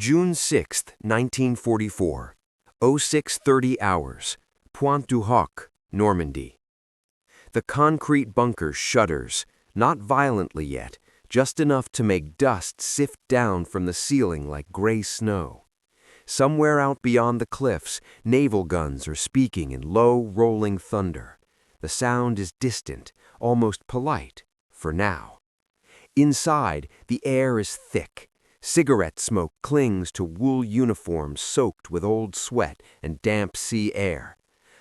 June 6, 1944, 06:30 hours, Pointe du Hoc, Normandy. The concrete bunker shudders, not violently yet, just enough to make dust sift down from the ceiling like gray snow. Somewhere out beyond the cliffs, naval guns are speaking in low, rolling thunder. The sound is distant, almost polite, for now. Inside, the air is thick. Cigarette smoke clings to wool uniforms soaked with old sweat and damp sea air.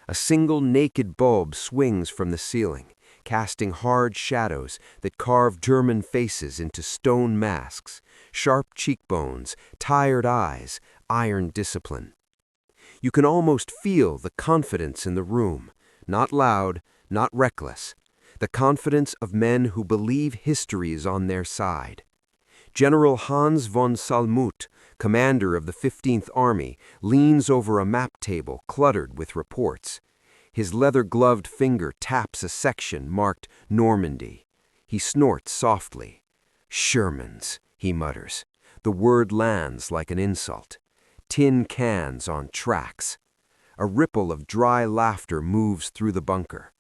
A single naked bulb swings from the ceiling, casting hard shadows that carve German faces into stone masks, sharp cheekbones, tired eyes, iron discipline. You can almost feel the confidence in the room, not loud, not reckless, the confidence of men who believe history is on their side. General Hans von Salmuth, commander of the 15th Army, leans over a map table cluttered with reports. His leather-gloved finger taps a section marked Normandy. He snorts softly. "Shermans," he mutters. The word lands like an insult. Tin cans on tracks. A ripple of dry laughter moves through the bunker.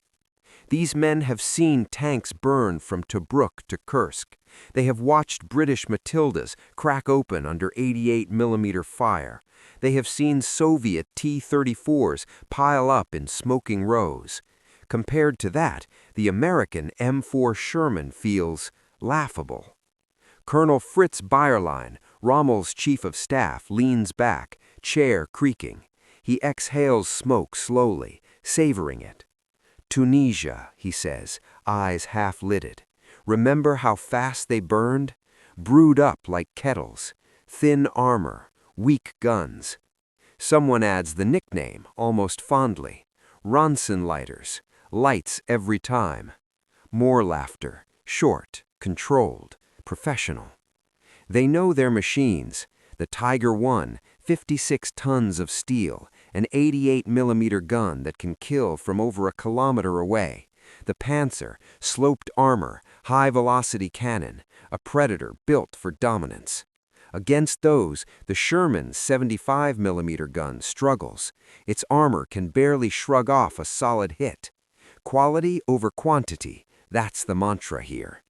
These men have seen tanks burn from Tobruk to Kursk. They have watched British Matildas crack open under 88mm fire. They have seen Soviet T-34s pile up in smoking rows. Compared to that, the American M4 Sherman feels laughable. Colonel Fritz Bayerlein, Rommel's chief of staff, leans back, chair creaking. He exhales smoke slowly, savoring it. "Tunisia," he says, eyes half-lidded. "Remember how fast they burned? Brewed up like kettles. Thin armor, weak guns." Someone adds the nickname, almost fondly. "Ronson-lighters, lights every time." More laughter, short, controlled, professional. They know their machines. The Tiger I, 56 tons of steel, an 88mm gun that can kill from over a kilometer away. The Panzer, sloped armor, high-velocity cannon, a predator built for dominance. Against those, the Sherman's 75mm gun struggles. Its armor can barely shrug off a solid hit. Quality over quantity, that's the mantra here.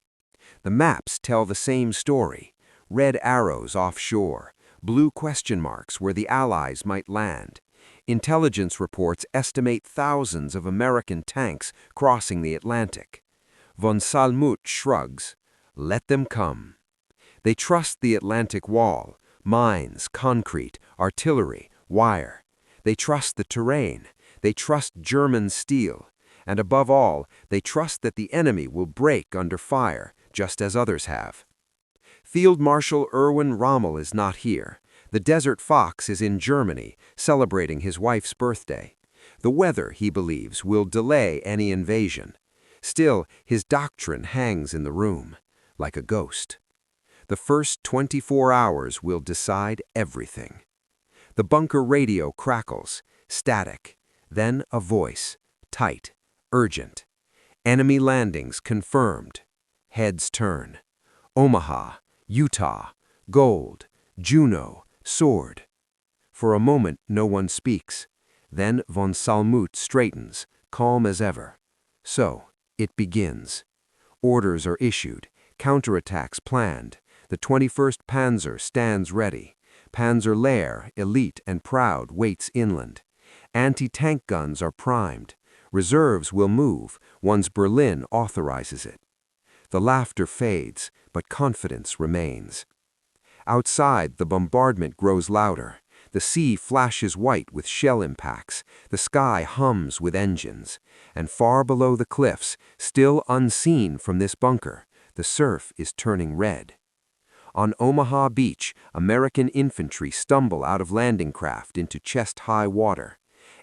The maps tell the same story. Red arrows offshore, blue question marks where the Allies might land. Intelligence reports estimate thousands of American tanks crossing the Atlantic. Von Salmuth shrugs. Let them come. They trust the Atlantic Wall, mines, concrete, artillery, wire. They trust the terrain. They trust German steel. And above all, they trust that the enemy will break under fire, just as others have. Field Marshal Erwin Rommel is not here. The Desert Fox is in Germany, celebrating his wife's birthday. The weather, he believes, will delay any invasion. Still, his doctrine hangs in the room, like a ghost. The first 24 hours will decide everything. The bunker radio crackles, static. Then a voice, tight, urgent. Enemy landings confirmed. Heads turn. Omaha, Utah, gold, Juno, sword. For a moment, no one speaks. Then von Salmuth straightens, calm as ever. So, it begins. Orders are issued, counterattacks planned. The 21st Panzer stands ready. Panzer Lehr, elite and proud, waits inland. Anti-tank guns are primed. Reserves will move once Berlin authorizes it. The laughter fades, but confidence remains. Outside, the bombardment grows louder. The sea flashes white with shell impacts. The sky hums with engines. And far below the cliffs, still unseen from this bunker, the surf is turning red. On Omaha Beach, American infantry stumble out of landing craft into chest-high water.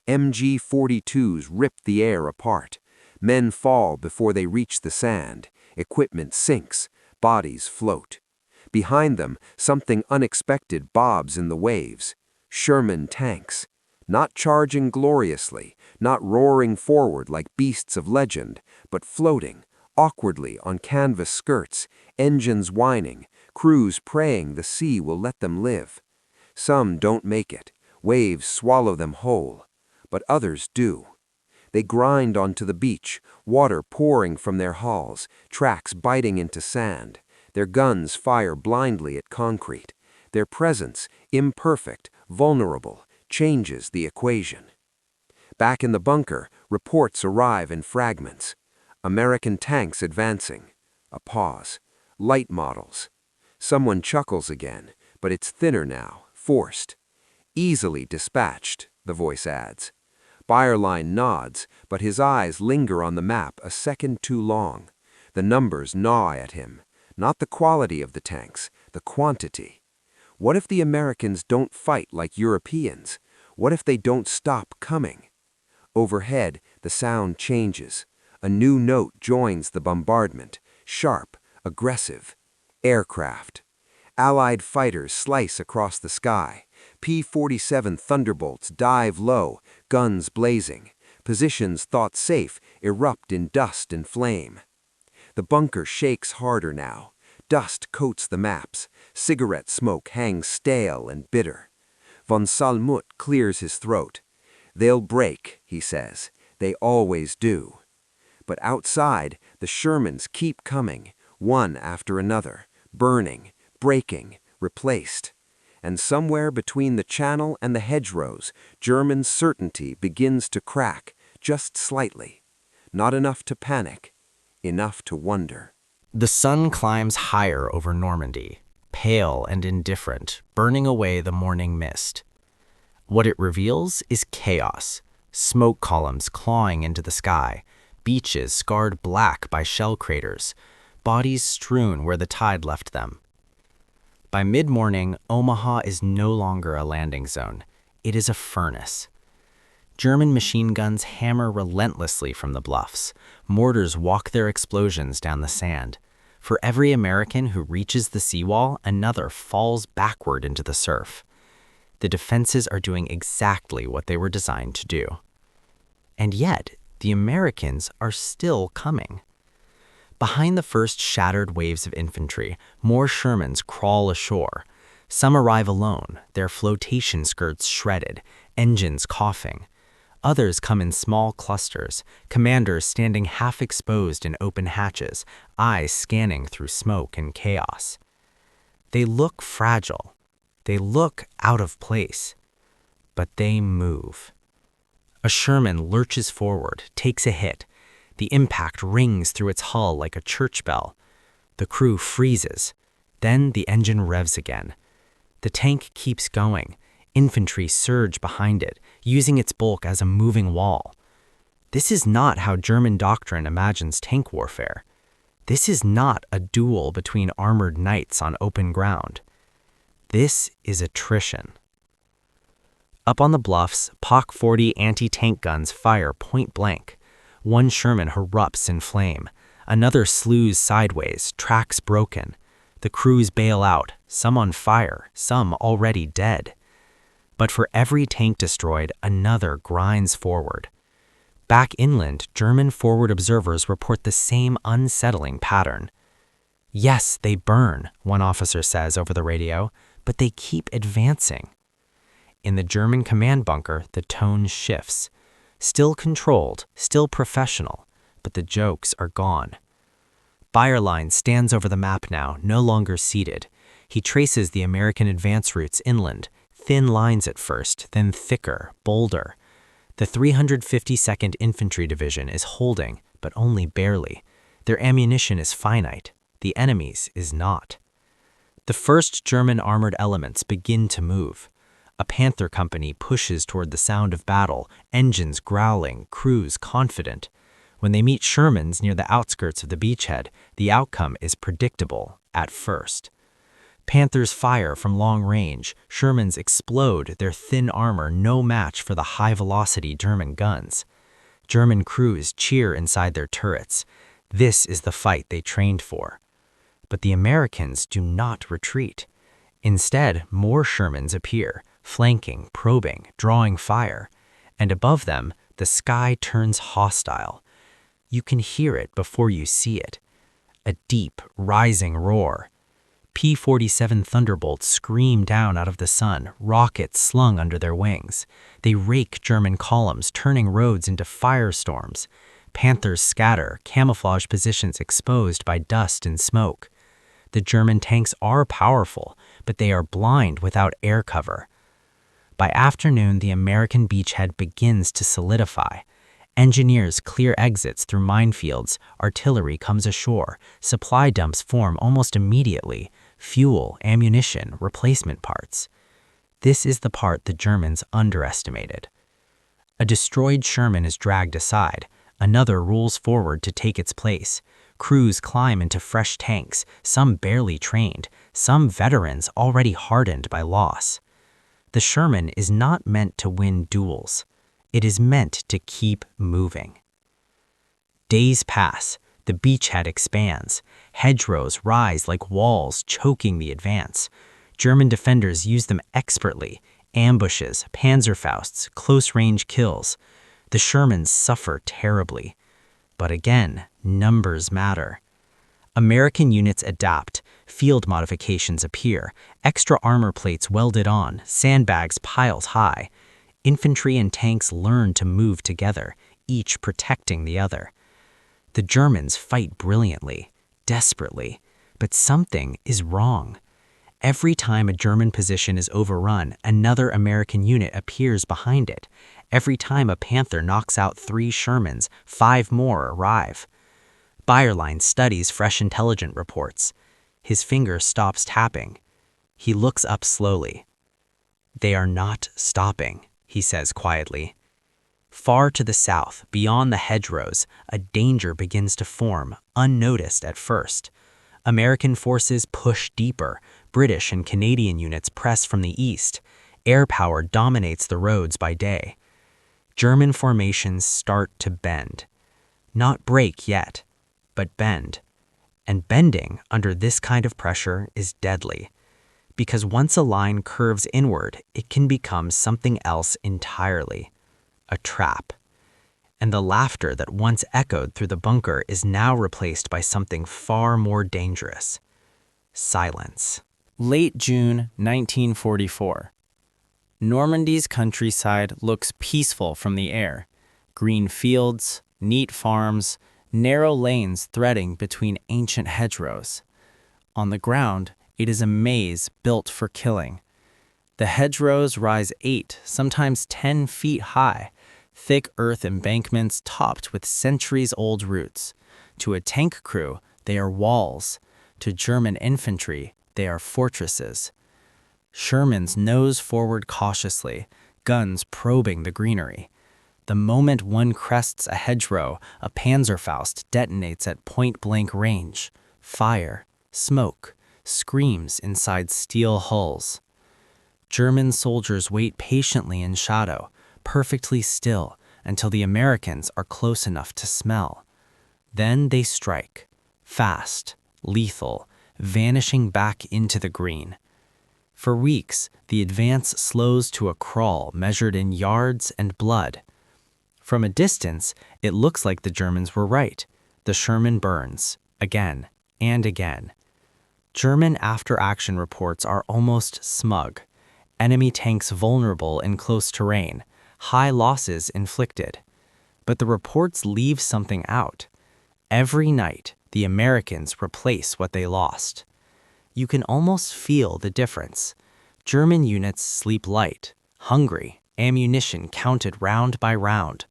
MG-42s rip the air apart. Men fall before they reach the sand. Equipment sinks. Bodies float. Behind them, something unexpected bobs in the waves. Sherman tanks. Not charging gloriously, not roaring forward like beasts of legend, but floating, awkwardly on canvas skirts, engines whining, crews praying the sea will let them live. Some don't make it. Waves swallow them whole. But others do. They grind onto the beach, water pouring from their hulls, tracks biting into sand. Their guns fire blindly at concrete. Their presence, imperfect, vulnerable, changes the equation. Back in the bunker, reports arrive in fragments. American tanks advancing. A pause. Light models. Someone chuckles again, but it's thinner now, forced. Easily dispatched, the voice adds. Bayerlein nods, but his eyes linger on the map a second too long. The numbers gnaw at him. Not the quality of the tanks, the quantity. What if the Americans don't fight like Europeans? What if they don't stop coming? Overhead, the sound changes. A new note joins the bombardment, sharp, aggressive. Aircraft. Allied fighters slice across the sky. P-47 Thunderbolts dive low, guns blazing. Positions thought safe erupt in dust and flame. The bunker shakes harder now. Dust coats the maps. Cigarette smoke hangs stale and bitter. Von Salmut clears his throat. They'll break, he says. They always do. But outside, the Shermans keep coming, one after another, burning, breaking, replaced. And somewhere between the channel and the hedgerows, German certainty begins to crack, just slightly. Not enough to panic, enough to wonder. The sun climbs higher over Normandy, pale and indifferent, burning away the morning mist. What it reveals is chaos, smoke columns clawing into the sky, beaches scarred black by shell craters, bodies strewn where the tide left them. By mid-morning, Omaha is no longer a landing zone. It is a furnace. German machine guns hammer relentlessly from the bluffs. Mortars walk their explosions down the sand. For every American who reaches the seawall, another falls backward into the surf. The defenses are doing exactly what they were designed to do. And yet, the Americans are still coming. Behind the first shattered waves of infantry, more Shermans crawl ashore. Some arrive alone, their flotation skirts shredded, engines coughing. Others come in small clusters, commanders standing half-exposed in open hatches, eyes scanning through smoke and chaos. They look fragile. They look out of place. But they move. A Sherman lurches forward, takes a hit. The impact rings through its hull like a church bell. The crew freezes. Then the engine revs again. The tank keeps going. Infantry surge behind it, using its bulk as a moving wall. This is not how German doctrine imagines tank warfare. This is not a duel between armored knights on open ground. This is attrition. Up on the bluffs, POC-40 anti-tank guns fire point blank. One Sherman erupts in flame. Another slews sideways, tracks broken. The crews bail out, some on fire, some already dead. But for every tank destroyed, another grinds forward. Back inland, German forward observers report the same unsettling pattern. Yes, they burn, one officer says over the radio, but they keep advancing. In the German command bunker, the tone shifts. Still controlled, still professional, but the jokes are gone. Bayerlein stands over the map now, no longer seated. He traces the American advance routes inland, thin lines at first, then thicker, bolder. The 352nd Infantry Division is holding, but only barely. Their ammunition is finite. The enemy's is not. The first German armored elements begin to move. A Panther company pushes toward the sound of battle, engines growling, crews confident. When they meet Shermans near the outskirts of the beachhead, the outcome is predictable at first. Panthers fire from long range. Shermans explode, their thin armor no match for the high-velocity German guns. German crews cheer inside their turrets. This is the fight they trained for. But the Americans do not retreat. Instead, more Shermans appear, flanking, probing, drawing fire. And above them, the sky turns hostile. You can hear it before you see it. A deep, rising roar. P-47 Thunderbolts scream down out of the sun, rockets slung under their wings. They rake German columns, turning roads into firestorms. Panthers scatter, camouflage positions exposed by dust and smoke. The German tanks are powerful, but they are blind without air cover. By afternoon, the American beachhead begins to solidify. Engineers clear exits through minefields, artillery comes ashore, supply dumps form almost immediately, fuel, ammunition, replacement parts. This is the part the Germans underestimated. A destroyed Sherman is dragged aside, another rolls forward to take its place. Crews climb into fresh tanks, some barely trained, some veterans already hardened by loss. The Sherman is not meant to win duels. It is meant to keep moving. Days pass, the beachhead expands. Hedgerows rise like walls, choking the advance. German defenders use them expertly. Ambushes, Panzerfausts, close-range kills. The Shermans suffer terribly. But again, numbers matter. American units adapt, field modifications appear, extra armor plates welded on, sandbags piled high. Infantry and tanks learn to move together, each protecting the other. The Germans fight brilliantly, desperately, but something is wrong. Every time a German position is overrun, another American unit appears behind it. Every time a Panther knocks out 3 Shermans, 5 more arrive. Bayerlein studies fresh intelligence reports. His finger stops tapping. He looks up slowly. "They are not stopping," he says quietly. Far to the south, beyond the hedgerows, a danger begins to form, unnoticed at first. American forces push deeper. British and Canadian units press from the east. Air power dominates the roads by day. German formations start to bend. Not break yet, but bend. And bending under this kind of pressure is deadly. Because once a line curves inward, it can become something else entirely. A trap. And the laughter that once echoed through the bunker is now replaced by something far more dangerous. Silence. Late June 1944. Normandy's countryside looks peaceful from the air. Green fields, neat farms, narrow lanes threading between ancient hedgerows. On the ground, it is a maze built for killing. The hedgerows rise 8, sometimes 10 feet high, thick earth embankments topped with centuries-old roots. To a tank crew, they are walls. To German infantry, they are fortresses. Shermans nose forward cautiously, guns probing the greenery. The moment one crests a hedgerow, a Panzerfaust detonates at point-blank range. Fire, smoke, screams inside steel hulls. German soldiers wait patiently in shadow, perfectly still, until the Americans are close enough to smell. Then they strike, fast, lethal, vanishing back into the green. For weeks, the advance slows to a crawl measured in yards and blood. From a distance, it looks like the Germans were right. The Sherman burns, again and again. German after-action reports are almost smug. Enemy tanks vulnerable in close terrain, high losses inflicted. But the reports leave something out. Every night, the Americans replace what they lost. You can almost feel the difference. German units sleep light, hungry, ammunition counted round by round.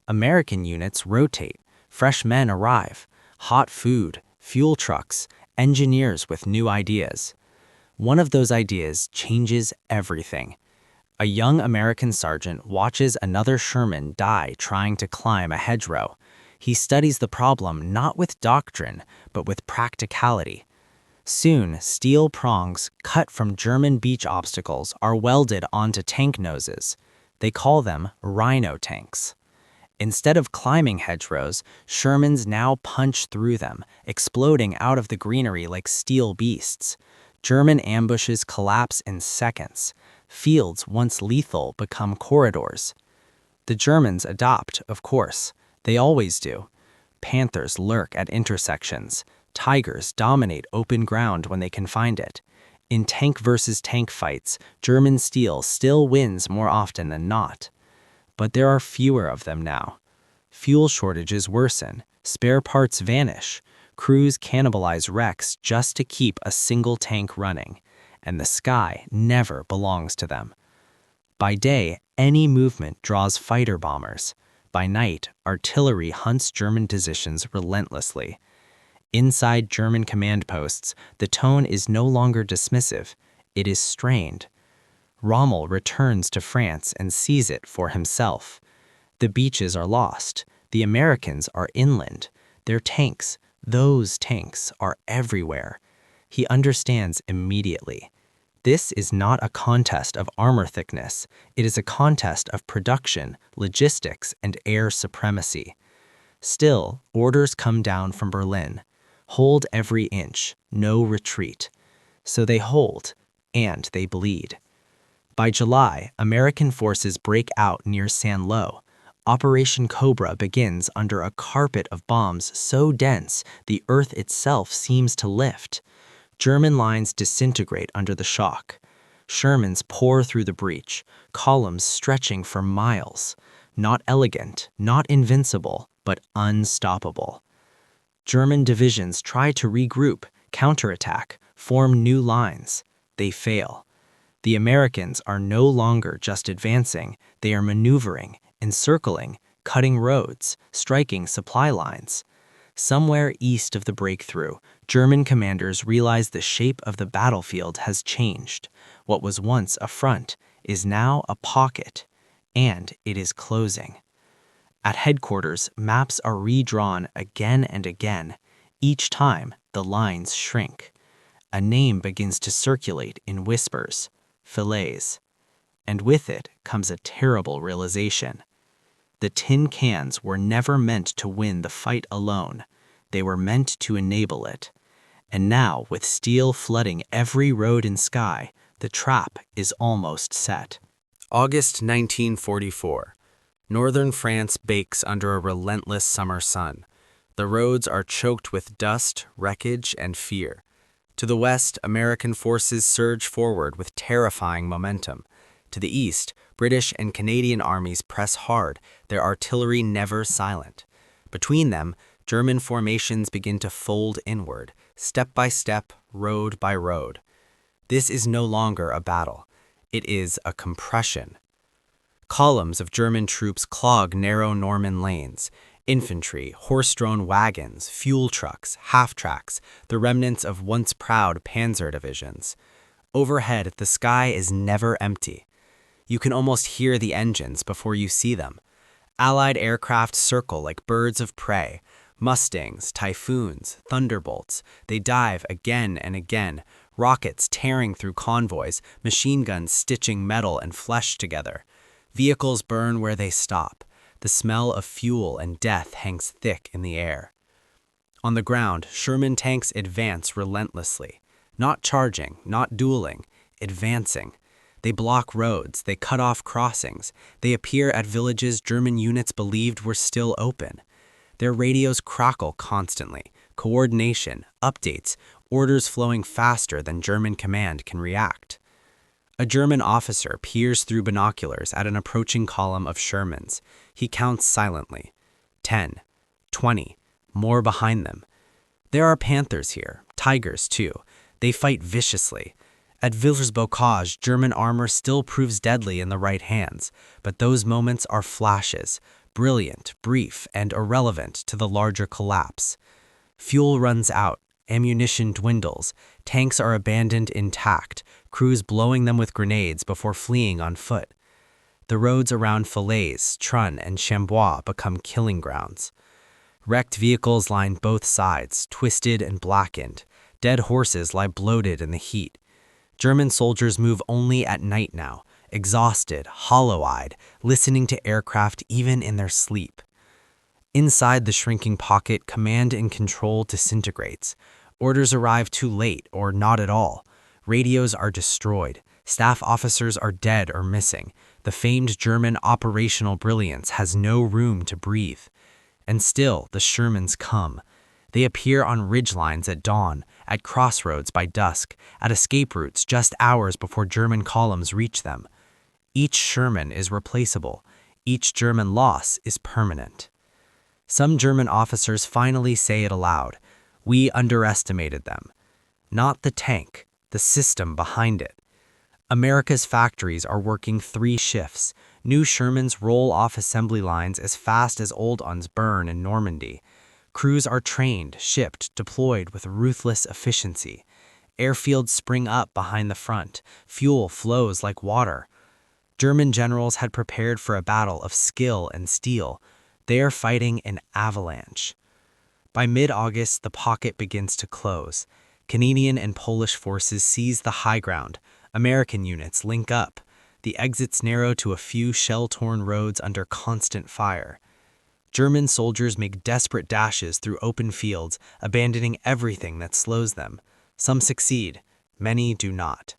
American units rotate, fresh men arrive, hot food, fuel trucks, engineers with new ideas. One of those ideas changes everything. A young American sergeant watches another Sherman die trying to climb a hedgerow. He studies the problem not with doctrine, but with practicality. Soon, steel prongs cut from German beach obstacles are welded onto tank noses. They call them rhino tanks. Instead of climbing hedgerows, Shermans now punch through them, exploding out of the greenery like steel beasts. German ambushes collapse in seconds. Fields once lethal become corridors. The Germans adopt, of course. They always do. Panthers lurk at intersections. Tigers dominate open ground when they can find it. In tank versus tank fights, German steel still wins more often than not. But there are fewer of them now. Fuel shortages worsen, spare parts vanish, crews cannibalize wrecks just to keep a single tank running, and the sky never belongs to them. By day, any movement draws fighter bombers. By night, artillery hunts German positions relentlessly. Inside German command posts, the tone is no longer dismissive, it is strained. Rommel returns to France and sees it for himself. The beaches are lost. The Americans are inland. Their tanks, those tanks, are everywhere. He understands immediately. This is not a contest of armor thickness. It is a contest of production, logistics, and air supremacy. Still, orders come down from Berlin. Hold every inch, no retreat. So they hold, and they bleed. By July, American forces break out near Saint-Lô. Operation Cobra begins under a carpet of bombs so dense the earth itself seems to lift. German lines disintegrate under the shock. Shermans pour through the breach, columns stretching for miles. Not elegant, not invincible, but unstoppable. German divisions try to regroup, counterattack, form new lines. They fail. The Americans are no longer just advancing, they are maneuvering, encircling, cutting roads, striking supply lines. Somewhere east of the breakthrough, German commanders realize the shape of the battlefield has changed. What was once a front is now a pocket, and it is closing. At headquarters, maps are redrawn again and again. Each time, the lines shrink. A name begins to circulate in whispers, Falaise. And with it comes a terrible realization. The tin cans were never meant to win the fight alone. They were meant to enable it. And now, with steel flooding every road and sky, the trap is almost set. August 1944. Northern France bakes under a relentless summer sun. The roads are choked with dust, wreckage, and fear. To the west, American forces surge forward with terrifying momentum. To the east, British and Canadian armies press hard, their artillery never silent. Between them, German formations begin to fold inward, step by step, road by road. This is no longer a battle. It is a compression. Columns of German troops clog narrow Norman lanes. Infantry, horse-drawn wagons, fuel trucks, half-tracks, the remnants of once proud panzer divisions. Overhead, the sky is never empty. You can almost hear the engines before you see them. Allied aircraft circle like birds of prey. Mustangs, Typhoons, Thunderbolts. They dive again and again, rockets tearing through convoys, machine guns stitching metal and flesh together. Vehicles burn where they stop. The smell of fuel and death hangs thick in the air. On the ground, Sherman tanks advance relentlessly. Not charging, not dueling, advancing. They block roads, they cut off crossings. They appear at villages German units believed were still open. Their radios crackle constantly. Coordination, updates, orders flowing faster than German command can react. A German officer peers through binoculars at an approaching column of Shermans. He counts silently. 10, 20, more behind them. There are panthers here, tigers too. They fight viciously. At Villers-Bocage, German armor still proves deadly in the right hands, but those moments are flashes, brilliant, brief, and irrelevant to the larger collapse. Fuel runs out, ammunition dwindles, tanks are abandoned intact, crews blowing them with grenades before fleeing on foot. The roads around Falaise, Trun, and Chambois become killing grounds. Wrecked vehicles line both sides, twisted and blackened. Dead horses lie bloated in the heat. German soldiers move only at night now, exhausted, hollow-eyed, listening to aircraft even in their sleep. Inside the shrinking pocket, command and control disintegrates. Orders arrive too late or not at all. Radios are destroyed. Staff officers are dead or missing. The famed German operational brilliance has no room to breathe. And still, the Shermans come. They appear on ridgelines at dawn, at crossroads by dusk, at escape routes just hours before German columns reach them. Each Sherman is replaceable. Each German loss is permanent. Some German officers finally say it aloud. We underestimated them. Not the tank, the system behind it. America's factories are working 3 shifts. New Shermans roll off assembly lines as fast as old ones burn in Normandy. Crews are trained, shipped, deployed with ruthless efficiency. Airfields spring up behind the front. Fuel flows like water. German generals had prepared for a battle of skill and steel. They are fighting an avalanche. By mid-August, the pocket begins to close. Canadian and Polish forces seize the high ground. American units link up. The exits narrow to a few shell-torn roads under constant fire. German soldiers make desperate dashes through open fields, abandoning everything that slows them. Some succeed, many do not.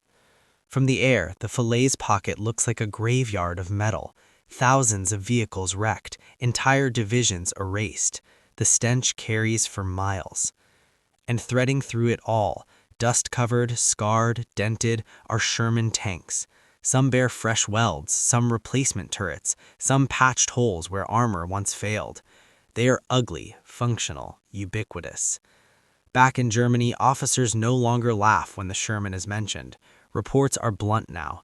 From the air, the Falaise pocket looks like a graveyard of metal. Thousands of vehicles wrecked, entire divisions erased. The stench carries for miles. And threading through it all, dust-covered, scarred, dented, are Sherman tanks. Some bear fresh welds, some replacement turrets, some patched holes where armor once failed. They are ugly, functional, ubiquitous. Back in Germany, officers no longer laugh when the Sherman is mentioned. Reports are blunt now.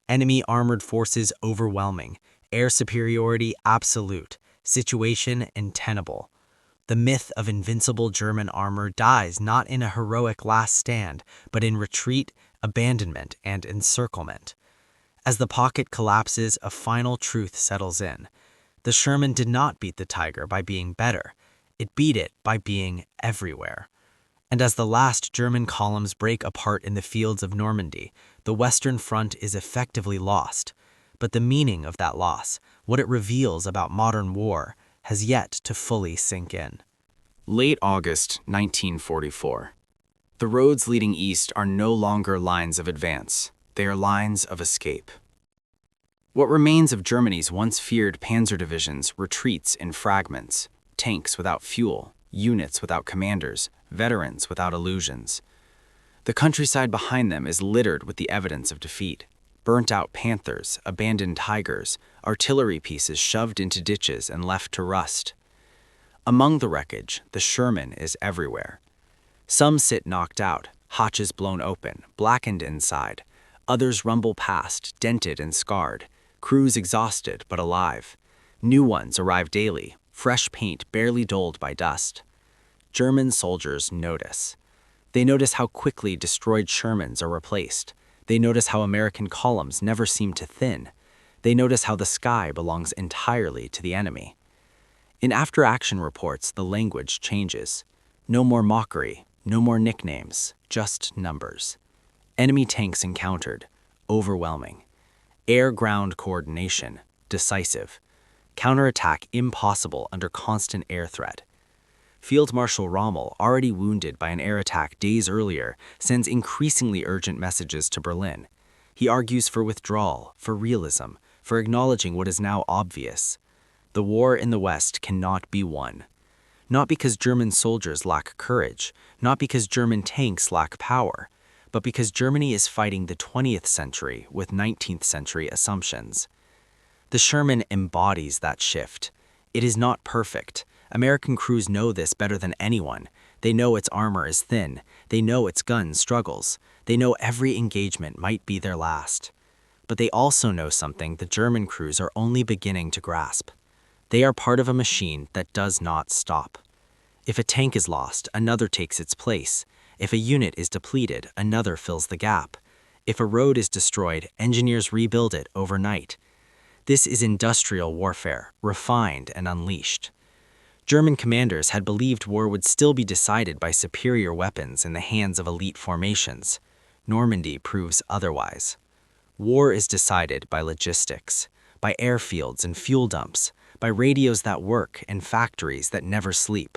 Enemy armored forces overwhelming. Air superiority absolute. Situation untenable. The myth of invincible German armor dies not in a heroic last stand, but in retreat, abandonment, and encirclement. As the pocket collapses, a final truth settles in. The Sherman did not beat the Tiger by being better. It beat it by being everywhere. And as the last German columns break apart in the fields of Normandy, the Western Front is effectively lost. But the meaning of that loss, what it reveals about modern war, has yet to fully sink in. Late August 1944. The roads leading east are no longer lines of advance. They are lines of escape. What remains of Germany's once feared panzer divisions retreats in fragments, tanks without fuel, units without commanders, veterans without illusions. The countryside behind them is littered with the evidence of defeat. Burnt-out Panthers, abandoned Tigers, artillery pieces shoved into ditches and left to rust. Among the wreckage, the Sherman is everywhere. Some sit knocked out, hatches blown open, blackened inside. Others rumble past, dented and scarred, crews exhausted but alive. New ones arrive daily, fresh paint barely dulled by dust. German soldiers notice. They notice how quickly destroyed Shermans are replaced. They notice how American columns never seem to thin. They notice how the sky belongs entirely to the enemy. In after-action reports, the language changes. No more mockery, no more nicknames, just numbers. Enemy tanks encountered, overwhelming. Air-ground coordination, decisive. Counterattack impossible under constant air threat. Field Marshal Rommel, already wounded by an air attack days earlier, sends increasingly urgent messages to Berlin. He argues for withdrawal, for realism, for acknowledging what is now obvious. The war in the West cannot be won. Not because German soldiers lack courage, not because German tanks lack power, but because Germany is fighting the 20th century with 19th century assumptions. The Sherman embodies that shift. It is not perfect. American crews know this better than anyone. They know its armor is thin. They know its gun struggles. They know every engagement might be their last. But they also know something the German crews are only beginning to grasp. They are part of a machine that does not stop. If a tank is lost, another takes its place. If a unit is depleted, another fills the gap. If a road is destroyed, engineers rebuild it overnight. This is industrial warfare, refined and unleashed. German commanders had believed war would still be decided by superior weapons in the hands of elite formations. Normandy proves otherwise. War is decided by logistics, by airfields and fuel dumps, by radios that work and factories that never sleep.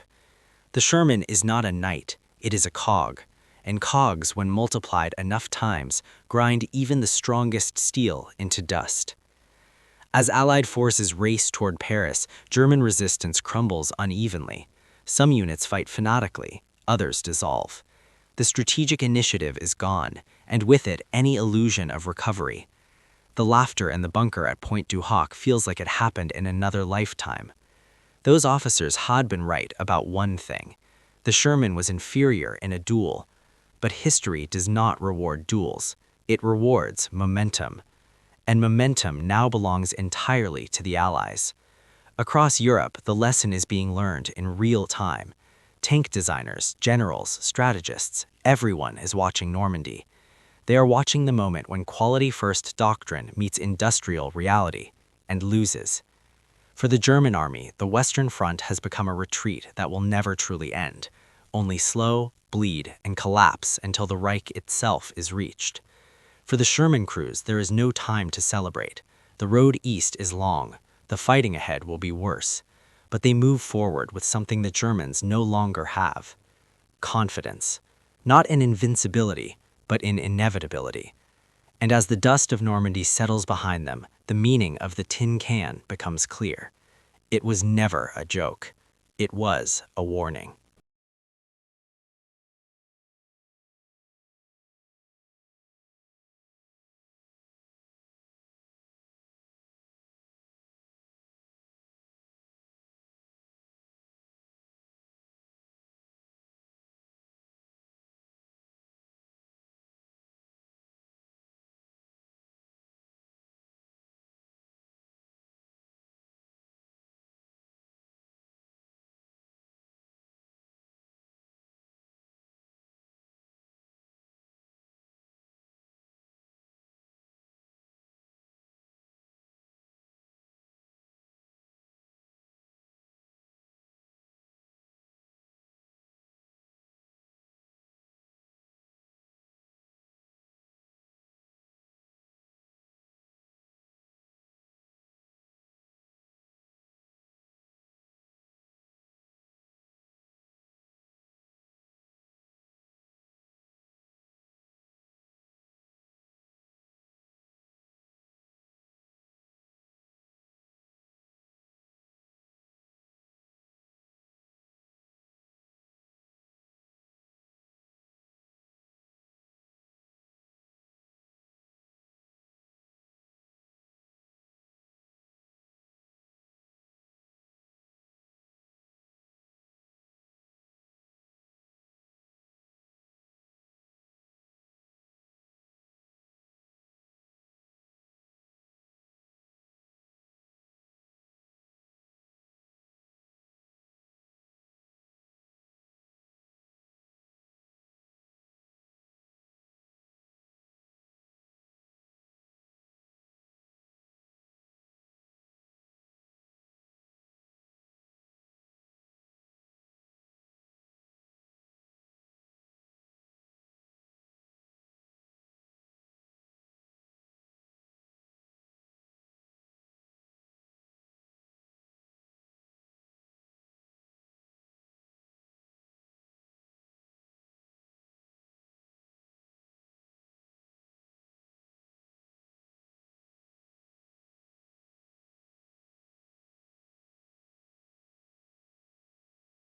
The Sherman is not a knight, it is a cog, and cogs, when multiplied enough times, grind even the strongest steel into dust. As Allied forces race toward Paris, German resistance crumbles unevenly. Some units fight fanatically, others dissolve. The strategic initiative is gone, and with it, any illusion of recovery. The laughter in the bunker at Point du Hoc feels like it happened in another lifetime. Those officers had been right about one thing. The Sherman was inferior in a duel. But history does not reward duels. It rewards momentum. And momentum now belongs entirely to the Allies. Across Europe, the lesson is being learned in real time. Tank designers, generals, strategists, everyone is watching Normandy. They are watching the moment when quality-first doctrine meets industrial reality and loses. For the German army, the Western Front has become a retreat that will never truly end, only slow, bleed, and collapse until the Reich itself is reached. For the Sherman crews, there is no time to celebrate. The road east is long. The fighting ahead will be worse. But they move forward with something the Germans no longer have: confidence. Not in invincibility, but in inevitability. And as the dust of Normandy settles behind them, the meaning of the tin can becomes clear. It was never a joke. It was a warning.